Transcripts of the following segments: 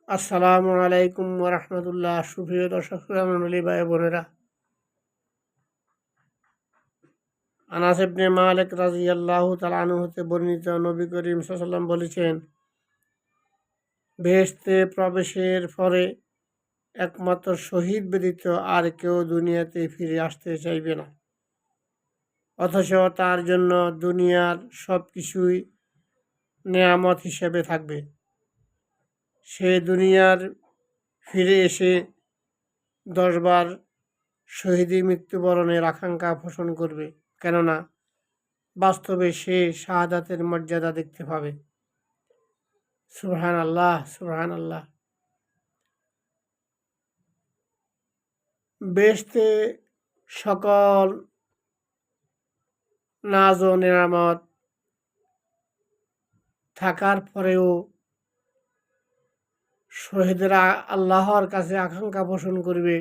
আসসালামু আলাইকুম ওয়া রাহমাতুল্লাহ। সুপ্রিয় দর্শক মণ্ডলী, ভাই বোনেরা, আনাস ইবনে মালিক রাদিয়াল্লাহু তাআলা আনহু হতে বর্ণিত, নবী করিম সাল্লাল্লাহু আলাইহি ওয়াসাল্লাম বলেছেন, বেহেশতে প্রবেশের পরে একমাত্র শহীদ ব্যতীত আর কেউ দুনিয়াতে ফিরে আসতে চাইবে না, অথচ তার জন্য দুনিয়ার সব কিছুই নেয়ামত হিসেবে থাকবে। সে দুনিয়ার ফিরে এসে 10 বার শহীদি মৃত্যুবরণের আকাঙ্ক্ষা পোষণ করবে, কেননা বাস্তবে সে শাহাদাতের মর্যাদা দেখতে পাবে। সুবহান আল্লাহ, সুবহান আল্লাহ। বেহেশতে সকল নাজ ও নেয়ামত থাকার পরেও শহীদরা আল্লাহর কাছে আকাঙ্ক্ষা পোষণ করবে,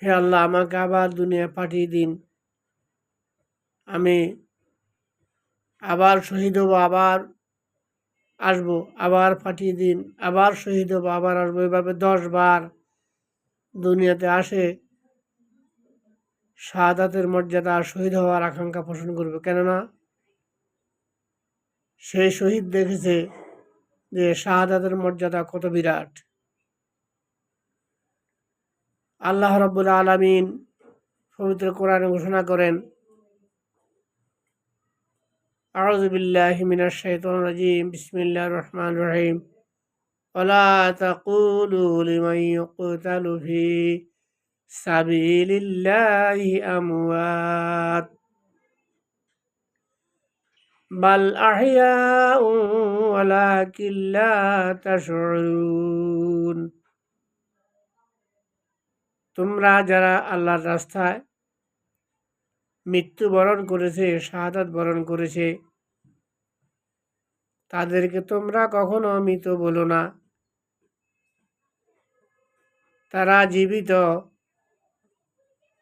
হে আল্লাহ, আমাকে আবার দুনিয়া পাঠিয়ে দিন, আমি আবার শহীদ হব, আবার আসবো, আবার পাঠিয়ে দিন, আবার শহীদ হব, আবার আসবো। এভাবে 10 বার দুনিয়াতে আসে শাহাদাতের মর্যাদা শহীদ হওয়ার আকাঙ্ক্ষা পোষণ করবে, কেননা সেই শহীদ দেখেছে যে শাহাদাতের মর্যাদা কত বিরাট। আল্লাহ রাব্বুল আলামিন পবিত্র কোরআনে ঘোষণা করেন, আউযু বিল্লাহি মিনাশ শাইতানির রাজিম, বিসমিল্লাহির রহমানির রহিম, ওয়ালা তাকুলু লিমান ইউকতালু ফি সাবিলিল্লাহি আমওয়াত বাল আহইয়াউ ওয়ালাকিন লা তাশউরুন। তোমরা যারা আল্লাহর রাস্তায় মৃত্যুবরণ করেছে, শাহাদাত বরণ করেছে, তাদেরকে তোমরা কখনো মৃত বলো না, তারা জীবিত,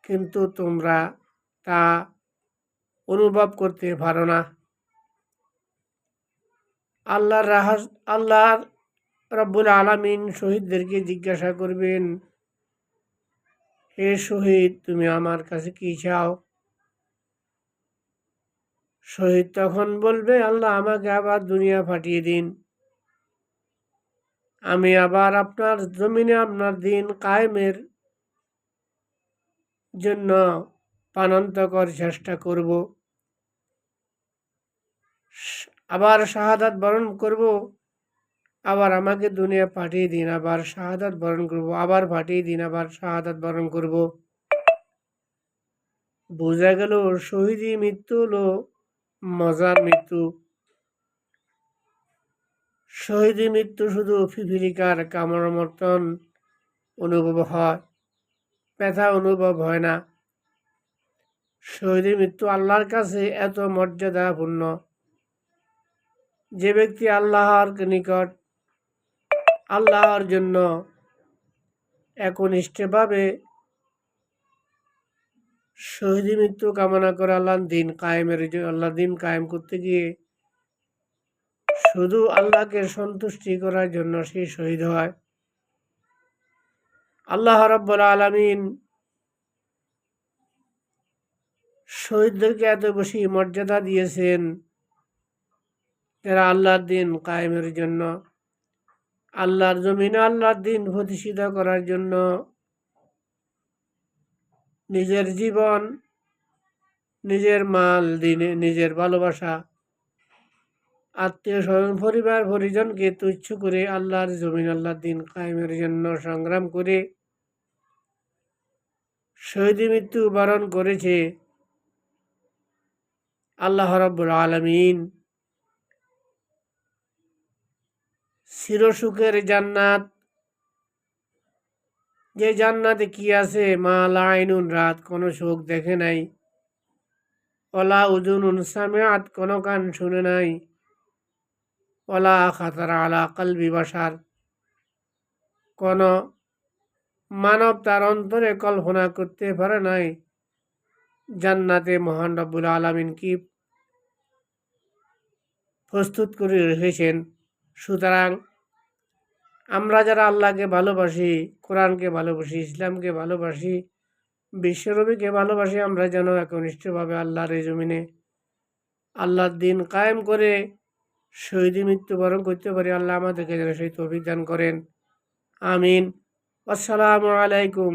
কিন্তু তোমরা তা অনুভব করতে পারো না। আল্লাহ রাব্বুল আলামিন শহীদদেরকে জিজ্ঞাসা করবেন, হে শহীদ, তুমি আমার কাছে কি চাও? শহীদ তখন বলবে, আল্লাহ, আমাকে আবার দুনিয়া পাঠিয়ে দিন, আমি আবার আপনার জমিনে আপনার দিন কায়েমের জন্য প্রাণান্তকর চেষ্টা করব, আবার শাহাদাত বরণ করব, আবার আমাকে দুনিয়া পাঠিয়ে দিন, আবার শাহাদাত বরণ করব, আবার পাঠিয়ে দিন, আবার শাহাদাত বরণ করব। বোঝা গেল শহীদি মৃত্যু হলো মজার মৃত্যু। শহীদি মৃত্যু শুধু পিপিলিকার কামড় মতন অনুভব হয়, ব্যথা অনুভব হয় না। শহীদি মৃত্যু আল্লাহর কাছে এত মর্যাদাপূর্ণ, যে ব্যক্তি আল্লাহর নিকট আল্লাহর জন্য একনিষ্ঠভাবে শহীদি মৃত্যু কামনা করে আল্লাহ দিন কায়েম করতে গিয়ে শুধু আল্লাহকে সন্তুষ্টি করার জন্য সে শহীদ হয়, আল্লাহ রাব্বুল আলামিন শহীদদেরকে এত বেশি মর্যাদা দিয়েছেন, যারা আল্লাহর দিন কায়েমের জন্য, আল্লাহর জমিনে আল্লাহর দিন প্রতিষ্ঠিত করার জন্য নিজের জীবন, নিজের মাল, দিনে নিজের ভালোবাসা, আত্মীয় স্বজন, পরিবার পরিজনকে তুচ্ছ করে আল্লাহর জমিন, আল্লাহর দিন কায়েমের জন্য সংগ্রাম করে শহীদি মৃত্যু বরণ করেছে। আল্লাহ রাব্বুল আলামিন চিরসুখের জান্নাত, যে জান্নাতে কি আছে, মা লা আইনুন রাত, কোনো চোখ দেখে নাই, ওয়ালা উযুনুন সামিআত, কোনো কান শুনে নাই, ওয়ালা খাতারা আলা কলবি বাশার, কোনো মানব তার অন্তরে কল্পনা করতে পারে নাই জান্নাতে মহান রব্বুল আলামিন কি প্রস্তুত করে রেখেছেন। সুতরাং আমরা যারা আল্লাহকে ভালোবাসি, কোরআনকে ভালোবাসি, ইসলামকে ভালোবাসি, বিশ্বনবীকে ভালোবাসি, আমরা যেন একনিষ্ঠভাবে আল্লাহর এই জমিনে আল্লাহর দিন কায়েম করে শহীদি মৃত্যুবরণ করতে পারি। আল্লাহ আমাদেরকে যেন সেই তৌফিক দান করেন। আমিন। আসসালামু আলাইকুম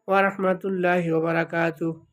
ওয়া রাহমাতুল্লাহি ওয়া বারাকাতুহু।